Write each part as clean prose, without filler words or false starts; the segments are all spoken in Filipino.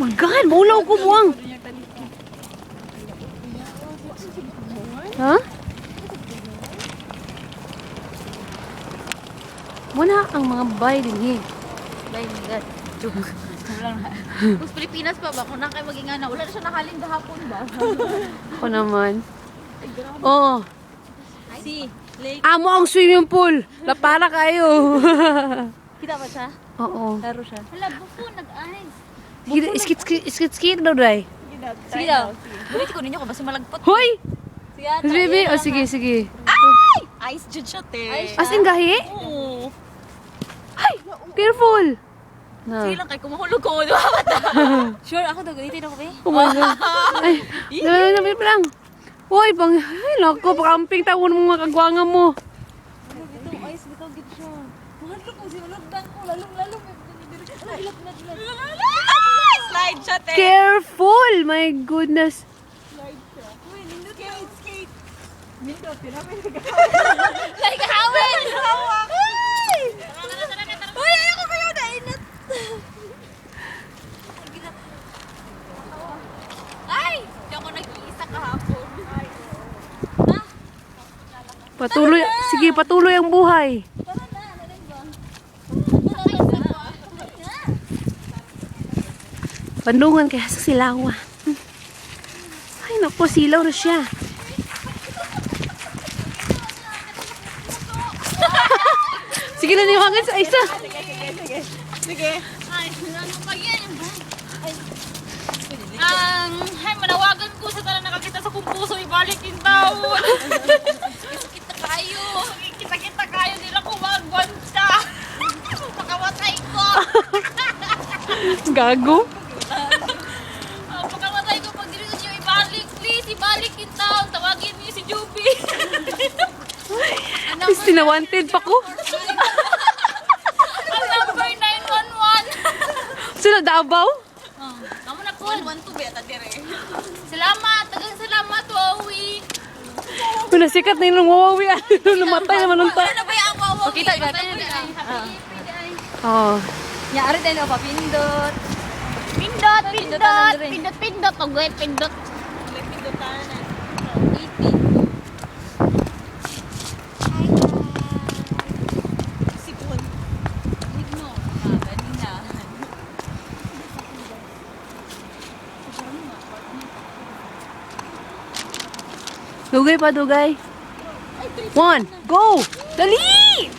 Magan, maulaw ko buwang. Ha? Muna ang mga bay din eh. Bay ni God. Joke. Kung Pilipinas pa ba? Kung na kayo maging ana, wala na siya nakaling gahapon ba? Ako naman. Oo. Si Lake. Amo ang swimming pool. Lapara kayo. Kita ba siya? Oo. Laro siya. Hala, buko, nag-ice. Skit daw, day. Sige daw. Bulit ko ninyo kung basta malagpot. Hoy! Sige ata. Baby, o sige, sige. Ay! Ice jud siya, te. As in gahi? Oo. Ay! Careful! Na. Sige lang kay kumahulog ko. Sure, ako daw. Ganitin ako, be. Oh my God. Ay, namin pa lang. Hoy, pang, ay, lako, pakamping tawon mo mga kagwangan mo. Itong ice, bitaw gid siya. Mahal ko si ulagdan ko. Lalong. Slide siya, te. Careful! My goodness. Uy, nindot ka. Skate. Nindot, pinapin ka. Like hawin! Ay! Uy, ayoko kayo na inat. Ay! Di ako nag-iisa kahapon. Patuloy, sige, patuloy ang buhay. Tara na, nalang ba? Pandungan kaya sa silawa. Ay, naku, silaw na siya. Sige na, niwangan sa isa. Sige. Ay, ano pa yan? Ay, manawagan ko sa talang nakakita sa kumpuso, ibalik yung taon. Kita kayo. Kita kayo, nila kumagwan siya. Pakamatay ko. Gago. Pakamatay ko, pag dito nyo ibalik, please, ibalik yung taon. Tawagin niyo si Juby. Is tinawanted pa ko. Ang number 911. Sino, Davao? Kamu na po. 112 ba yata dire? Salamat. Tagang salamat, Wawi. Wala, sikat na yung wawawi. Namatay naman nung ta. Ano ba yung Wawi? O, kita, kita. Oo. Nyari tayo pa pindot. Pindot. Pindotan na rin. Pindot. Ogoy, pindot. Pindotan na. 80. Sipon. Ligno. Ganina. Dugay pa, dugay. 1, go! Dali!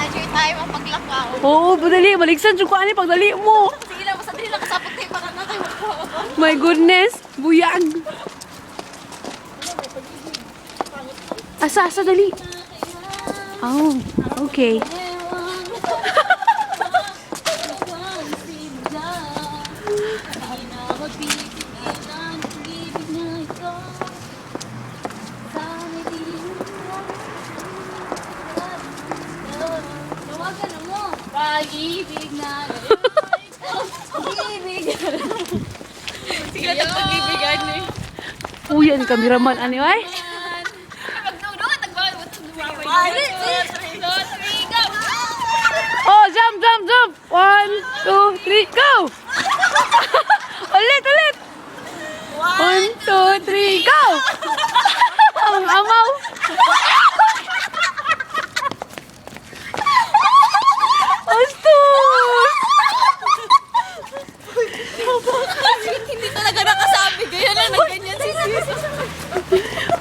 Enjoy tayo mapaglakaw. Oo, padali. Maligsan yung kuhaan pagdali mo. Sige lang, basta dali lang kasapot kayo para na tayo magpapagawa. My goodness. Buyag. Asa, dali. Oh, okay. Pag-ibig na pag-ibig. Sige lang pag-ibigan eh. Uyan, kameraman. Ano ay? Magdudot, nagbawa mo ito. 1, 2, 3, go! Oh, jump. 1, 2, 3, go! ulit. 1, 2, 3, go! Ang amaw. Astos! Hindi talaga nakasabi. Kaya lang nagganyan si sis.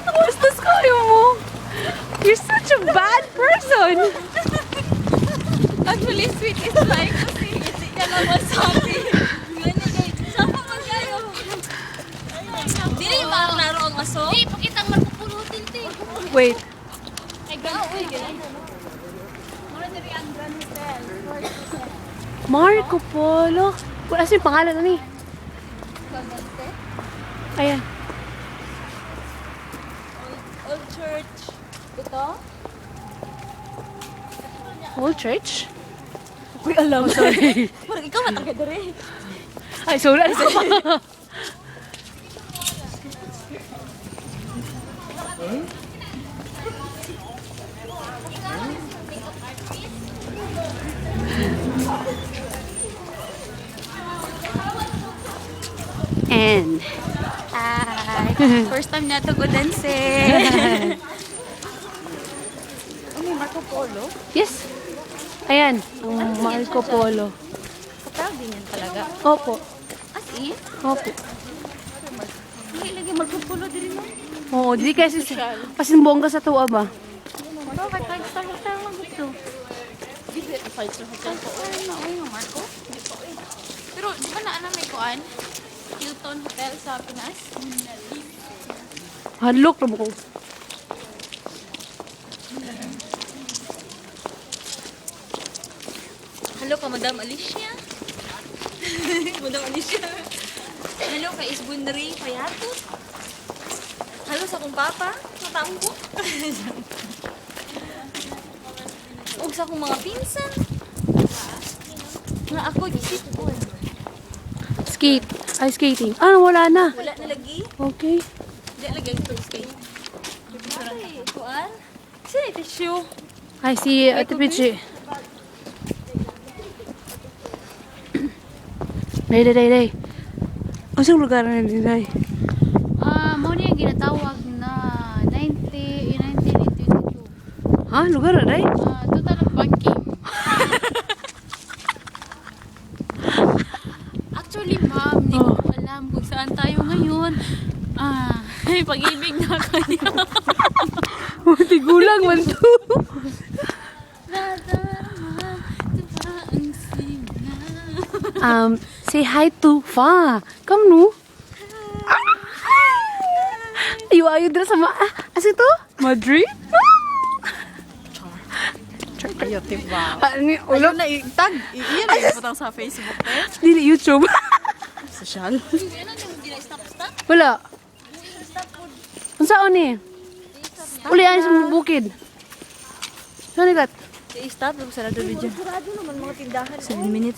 Astos kayo mo. You're such a bad person. Actually, sweet is like kasi hindi ka na masabi. Ganyan guys. Saan pa man kayo? Dili ba ang laro ang aso? Di, pakita ang marpupulutin, te. Wait. Ay, gano'n. Uy, gano'n. Mura diri ang Grand Hotel. Marco Polo. Wala yung pangalan na ni. Ayan. Old Church. Ito? Old Church? Uy, alam. Sorry. Parang ikaw mataga diri. Ay, sorry. And Hi. First time na to go dance. May Marco Polo. yes. Ayan, ang Marco Polo. Kapag din yan talaga. Opo. As in? Opo. May ilagay Marco Polo din mo. Oo, di kasi pasimbongga sa tuwa ba? Ano, kahit 5-star hotel lang dito. Hindi, 5-star hotel po. Ay, Marco. Pero di ba na may kuan? Hilton Hotel sa Pinas? Hadlok na ko. Hello ka, Madam Alicia. Madam Alicia. Hello ka, Isbunri Payatot. Hello sa kong papa. Matampo. Ug sa kong mga pinsan. Nga ako, gisipon. Skate. Ay, skating. Ah, wala na. Wala na lagi. Okay. Di lagi ito skate. Ay, kuan? Sino tissue? Ay, si Ate Pichi. Day. Ang siyang lugar na day. Mo niya ginatawag na 1922. Ha? Lugar na day? Total of banking. Actually, ma'am, hindi ko po alam kung saan tayo ngayon. Ay, pag-ibig na ako niya. Tigulang man to. Nadarama, diba ang singa? Say hi to Fa. Come no. Ayo dira sa asa to? Madrid? Kayo, tiba. Ni ulo na itag. Iyan na yung putang sa Facebook eh. dili YouTube. Social. Wala. Unsa ni? Uli ani sa bukid. Saan ikat? I-stop. Sarado video. Sarado naman mga tindahan. 7 minutes.